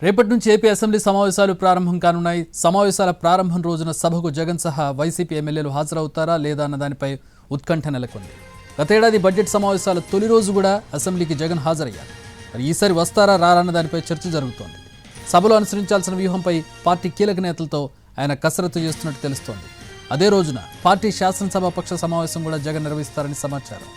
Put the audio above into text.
రేపటి నుంచి AP assembly సమావేశాలు ప్రారంభం కానున్నాయి. సమావేశాల ప్రారంభం రోజున సభకు జగన్ సహా వైసీపీ ఎమ్మెల్యేలు హాజరవుతారా లేదా అన్న దానిపై ఉత్కంఠ నెలకొంది. గతేడాది బడ్జెట్ సమావేశాల తొలి రోజు కూడా అసెంబ్లీకి జగన్ హాజరయ్యారు. మరి ఈసారి వస్తారా రారన్న దానిపై చర్చ జరుగుతోంది. సభలో అనుసరించాల్సిన వ్యూహంపై పార్టీ కీలక నేతలతో ఆయన కసరత్తు చేస్తున్నట్టు తెలుస్తోంది. అదే రోజున పార్టీ శాసనసభ పక్ష సమావేశం కూడా జగన్ నిర్వహిస్తారని సమాచారం.